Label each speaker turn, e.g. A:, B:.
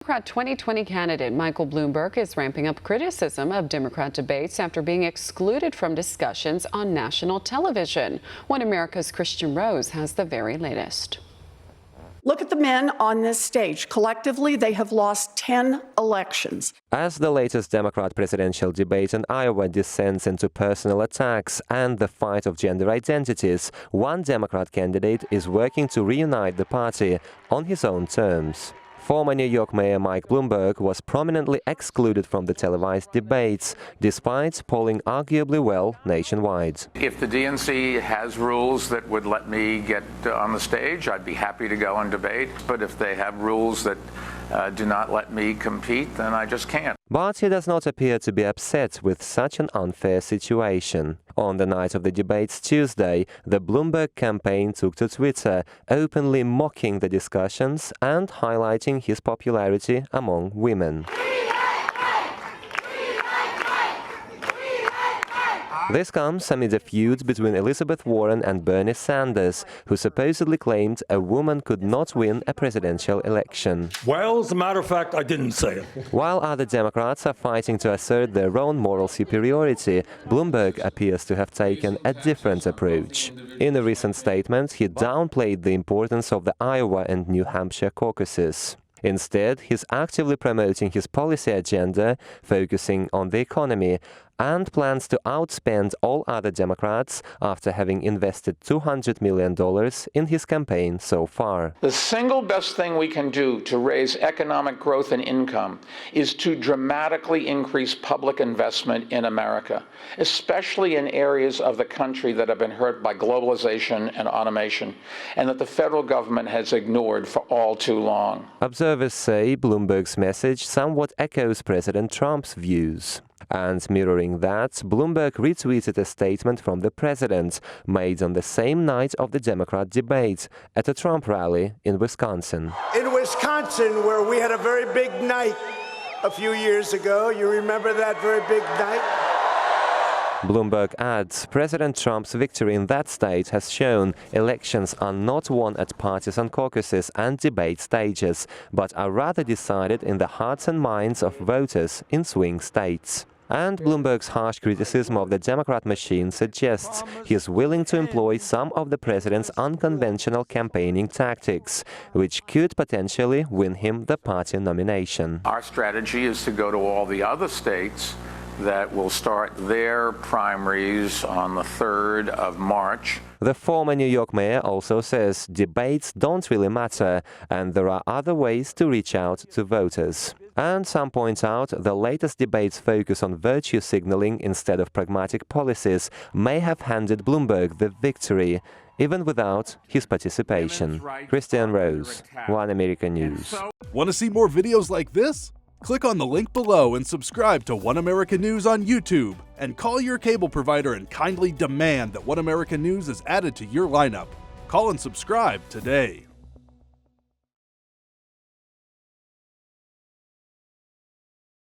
A: Democrat 2020 candidate Michael Bloomberg is ramping up criticism of Democrat debates after being excluded from discussions on national television. One America's Kristian Rouz has the very latest.
B: Look at the men on this stage. Collectively, they have lost 10 elections.
C: As the latest Democrat presidential debate in Iowa descends into personal attacks and the fight of gender identities, one Democrat candidate is working to reunite the party on his own terms. Former New York Mayor Mike Bloomberg was prominently excluded from the televised debates, despite polling arguably well nationwide.
D: If the DNC has rules that would let me get on the stage, I'd be happy to go and debate. But if they have rules that do not let me compete, then I just can't.
C: But he does not appear to be upset with such an unfair situation. On the night of the debates Tuesday, the Bloomberg campaign took to Twitter, openly mocking the discussions and highlighting his popularity among women. This comes amid a feud between Elizabeth Warren and Bernie Sanders, who supposedly claimed a woman could not win a presidential election.
E: Well, as a matter of fact, I didn't say it.
C: While other Democrats are fighting to assert their own moral superiority, Bloomberg appears to have taken a different approach. In a recent statement, he downplayed the importance of the Iowa and New Hampshire caucuses. Instead, he's actively promoting his policy agenda, focusing on the economy, and plans to outspend all other Democrats after having invested $200 million in his campaign so far.
F: The single best thing we can do to raise economic growth and income is to dramatically increase public investment in America, especially in areas of the country that have been hurt by globalization and automation, and that the federal government has ignored for all too long.
C: Observers say Bloomberg's message somewhat echoes President Trump's views. And mirroring that, Bloomberg retweeted a statement from the president made on the same night of the Democrat debate at a Trump rally in Wisconsin.
G: In Wisconsin, where we had a very big night a few years ago, you remember that very big night?
C: Bloomberg adds, President Trump's victory in that state has shown elections are not won at partisan caucuses and debate stages, but are rather decided in the hearts and minds of voters in swing states. And Bloomberg's harsh criticism of the Democrat machine suggests he is willing to employ some of the president's unconventional campaigning tactics, which could potentially win him the party nomination.
D: Our strategy is to go to all the other states that will start their primaries on the 3rd of March.
C: The former New York mayor also says debates don't really matter and there are other ways to reach out to voters. And some point out the latest debates focus on virtue signaling instead of pragmatic policies may have handed Bloomberg the victory, even without his participation. Kristian, Rouz, One American News.
H: Want to see more videos like this? Click on the link below and subscribe to One American News on YouTube. And call your cable provider and kindly demand that One American News is added to your lineup. Call and subscribe today.